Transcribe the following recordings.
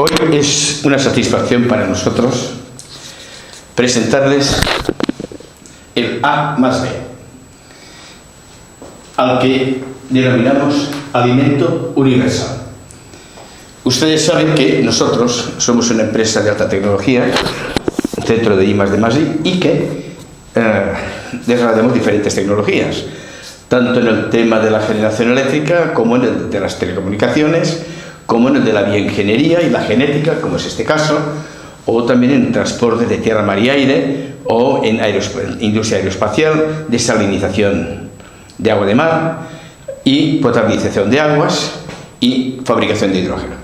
Hoy es una satisfacción para nosotros presentarles el A+B, al que denominamos alimento universal. Ustedes saben que nosotros somos una empresa de alta tecnología, un centro de I+D+I, y que desarrollamos diferentes tecnologías, tanto en el tema de la generación eléctrica, como en el de las telecomunicaciones, como en el de la bioingeniería y la genética, como es este caso, o también en transporte de tierra, mar y aire, o en industria aeroespacial, desalinización de agua de mar y potabilización de aguas y fabricación de hidrógeno.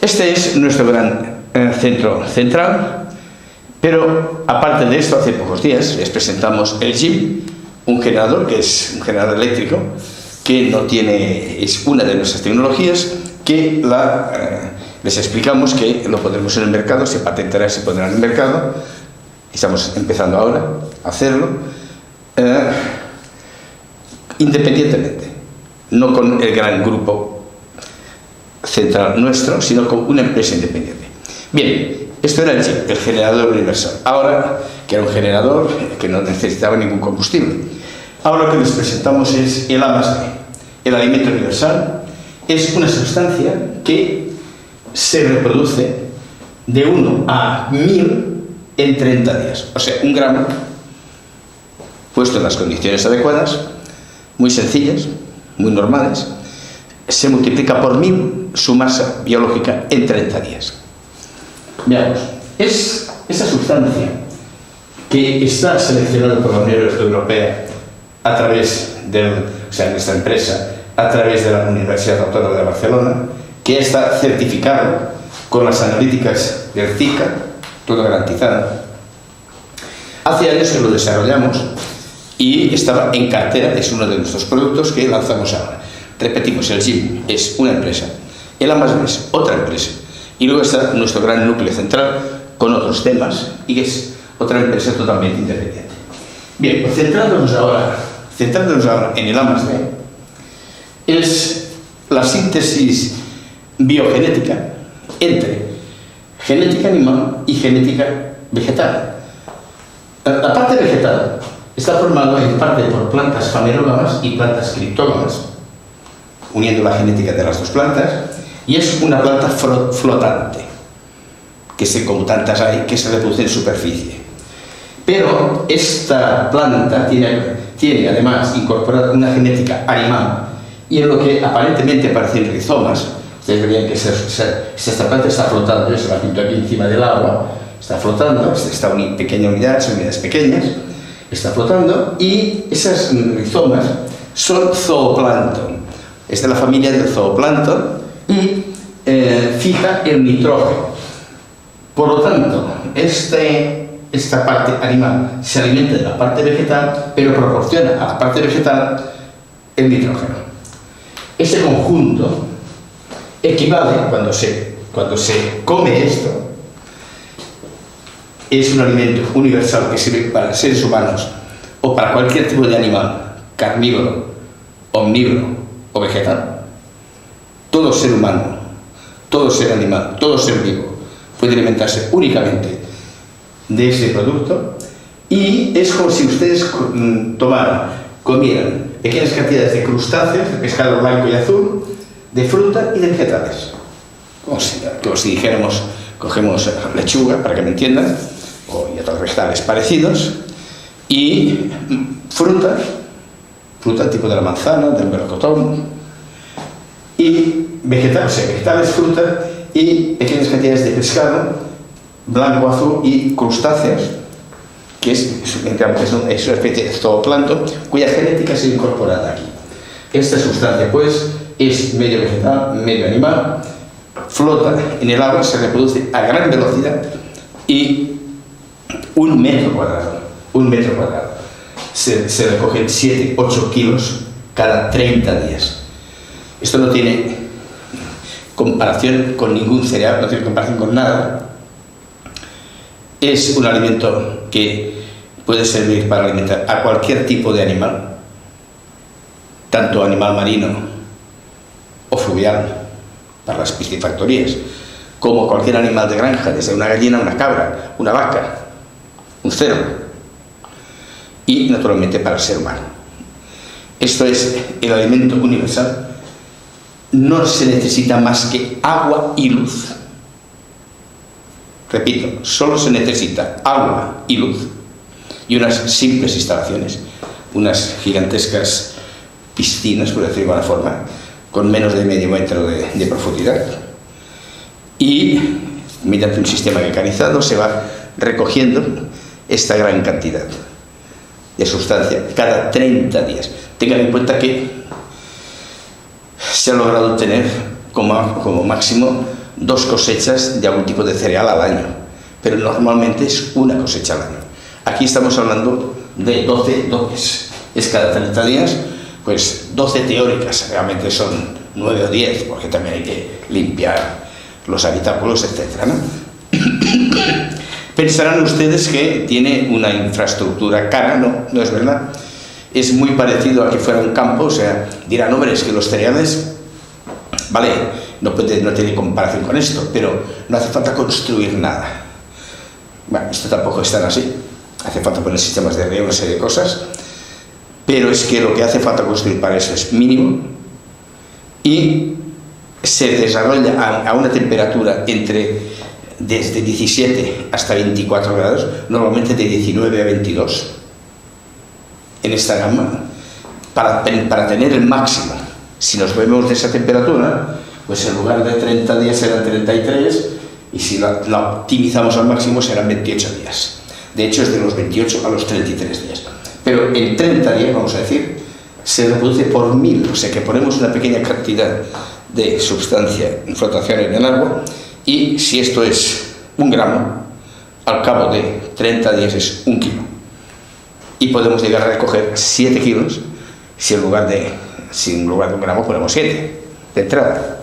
Este es nuestro gran centro central, pero aparte de esto, hace pocos días les presentamos el GIM, un generador que es un generador eléctrico que no tiene, es una de nuestras tecnologías que les explicamos que lo pondremos en el mercado, se patentará y se pondrá en el mercado. Estamos empezando ahora a hacerlo independientemente, no con el gran grupo central nuestro, sino con una empresa independiente. Bien, esto era el generador universal. Ahora, que era un generador que no necesitaba ningún combustible. Ahora lo que les presentamos es el A+D. El alimento universal es una sustancia que se reproduce de 1 a 1000 en 30 días. O sea, un gramo puesto en las condiciones adecuadas, muy sencillas, muy normales, se multiplica por 1000 su masa biológica en 30 días. Veamos, es esa sustancia que está seleccionada por la Unión Europea a través de nuestra empresa, a través de la Universidad Autónoma de Barcelona, que está certificado con las analíticas del CICA, todo garantizado. Hace años que lo desarrollamos y estaba en cartera, es uno de nuestros productos que lanzamos ahora. Repetimos, el GIM es una empresa, el A+B es otra empresa, y luego está nuestro gran núcleo central con otros temas, y que es otra empresa totalmente independiente. Bien, pues centrándonos ahora en el A+B, es la síntesis biogenética entre genética animal y genética vegetal. La parte vegetal está formada en parte por plantas fanerógamas y plantas criptógamas, uniendo la genética de las dos plantas, y es una planta flotante, como tantas hay, que se reproduce en superficie. Pero esta planta tiene además incorporada una genética animal, y en lo que aparentemente parecen rizomas. Ustedes verían que esta planta está flotando, yo se la pinto aquí encima del agua, está flotando, esta pequeña unidad, son unidades pequeñas, está flotando, y esas rizomas son zooplancton. Es de la familia del zooplancton y fija el nitrógeno. Por lo tanto, esta parte animal se alimenta de la parte vegetal, pero proporciona a la parte vegetal el nitrógeno. Ese conjunto equivale, cuando se come esto, es un alimento universal que sirve para seres humanos o para cualquier tipo de animal, carnívoro, omnívoro o vegetal. Todo ser humano, todo ser animal, todo ser vivo puede alimentarse únicamente de ese producto, y es como si ustedes comieran pequeñas cantidades de crustáceos, de pescado blanco y azul, de fruta y de vegetales. Como si dijéramos, cogemos lechuga, para que me entiendan, y otros vegetales parecidos, y fruta tipo de la manzana, del melocotón, y vegetales, fruta y pequeñas cantidades de pescado blanco, azul y crustáceos, que es una especie de zooplancton cuya genética se ha incorporado aquí. Esta sustancia, pues, es medio vegetal, medio animal, flota en el agua, se reproduce a gran velocidad, y 1 metro cuadrado, se recogen 7-8 kilos cada 30 días. Esto no tiene comparación con ningún cereal, no tiene comparación con nada. Es un alimento que puede servir para alimentar a cualquier tipo de animal, tanto animal marino o fluvial, para las piscifactorías, como cualquier animal de granja, desde una gallina, una cabra, una vaca, un cerdo, y naturalmente para el ser humano. Esto es el alimento universal. No se necesita más que agua y luz. Repito, solo se necesita agua y luz y unas simples instalaciones, unas gigantescas piscinas, por decirlo de alguna forma, con menos de medio metro de profundidad, y mediante un sistema mecanizado se va recogiendo esta gran cantidad de sustancia cada 30 días. Tengan en cuenta que se ha logrado tener como máximo 2 cosechas de algún tipo de cereal al año, pero normalmente es una cosecha al año. Aquí estamos hablando de 12 dotes, es cada 30 días, pues 12 teóricas, realmente son 9 o 10, porque también hay que limpiar los habitáculos, etc., ¿no? Pensarán ustedes que tiene una infraestructura cara. No, no es verdad. Es muy parecido a que fuera un campo. O sea, dirán, hombre, es que los cereales, vale, no tiene comparación con esto, pero no hace falta construir nada. Bueno, esto tampoco es tan así. Hace falta poner sistemas de riego, una serie de cosas, pero es que lo que hace falta construir para eso es mínimo y se desarrolla a una temperatura desde 17 hasta 24 grados, normalmente de 19 a 22 en esta gama, para tener el máximo. Si nos vemos de esa temperatura, pues en lugar de 30 días serán 33, y si la optimizamos al máximo serán 28 días. De hecho, es de los 28 a los 33 días. Pero en 30 días, vamos a decir, se reproduce por 1000, o sea que ponemos una pequeña cantidad de sustancia en flotación en el agua, y si esto es 1 gramo, al cabo de 30 días es 1 kilo. Y podemos llegar a recoger 7 kilos si en lugar de 1 gramo ponemos 7 de entrada.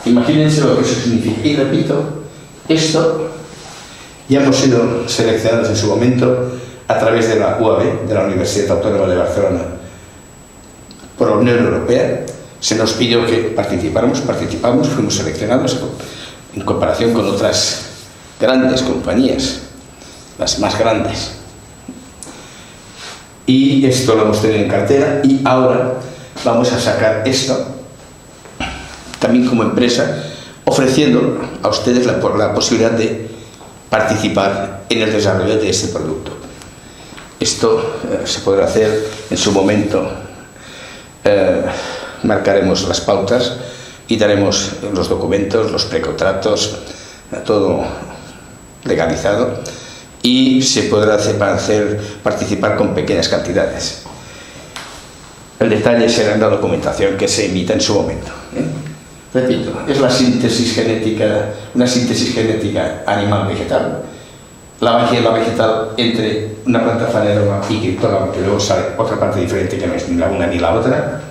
Imagínense lo que eso significa. Y repito, esto ya hemos sido seleccionados en su momento a través de la UAB, de la Universidad Autónoma de Barcelona, por la Unión Europea. Se nos pidió que participamos, fuimos seleccionados en comparación con otras grandes compañías, las más grandes. Y esto lo hemos tenido en cartera, y ahora vamos a sacar esto también como empresa, ofreciendo a ustedes la posibilidad de participar en el desarrollo de este producto. Esto se podrá hacer en su momento. Marcaremos las pautas y daremos los documentos, los precontratos, todo legalizado, y se podrá participar con pequeñas cantidades. El detalle será en la documentación que se emita en su momento. Repito, es la síntesis genética, una síntesis genética animal-vegetal, la vegetal entre una planta fanerógama y criptógama, que luego sale otra parte diferente que no es ni la una ni la otra.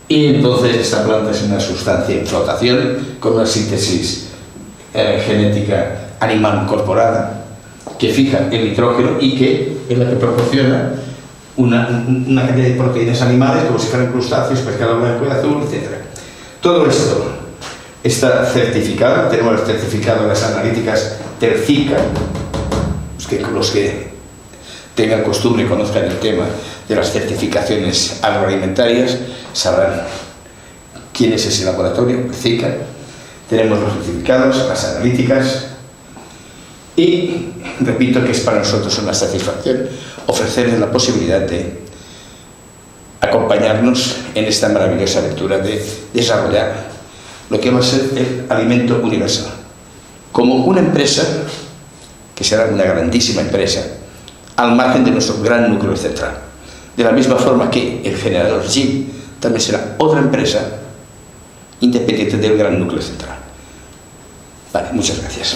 Y entonces esta planta es una sustancia en flotación con una síntesis genética animal incorporada que fija el nitrógeno y que es la que proporciona una cantidad de proteínas animales, como si fueran crustáceos, pescado blanco y azul, etc. Todo esto está certificado. Tenemos el certificado de las analíticas Tercica. Los que tengan costumbre y conozcan el tema de las certificaciones agroalimentarias sabrán quién es ese laboratorio, CICA. Tenemos los certificados, las analíticas, y repito que es para nosotros una satisfacción ofrecerles la posibilidad de acompañarnos en esta maravillosa aventura de desarrollar lo que va a ser el alimento universal como una empresa que será una grandísima empresa al margen de nuestro gran núcleo central. De la misma forma que el generador G también será otra empresa independiente del gran núcleo central. Vale, muchas gracias.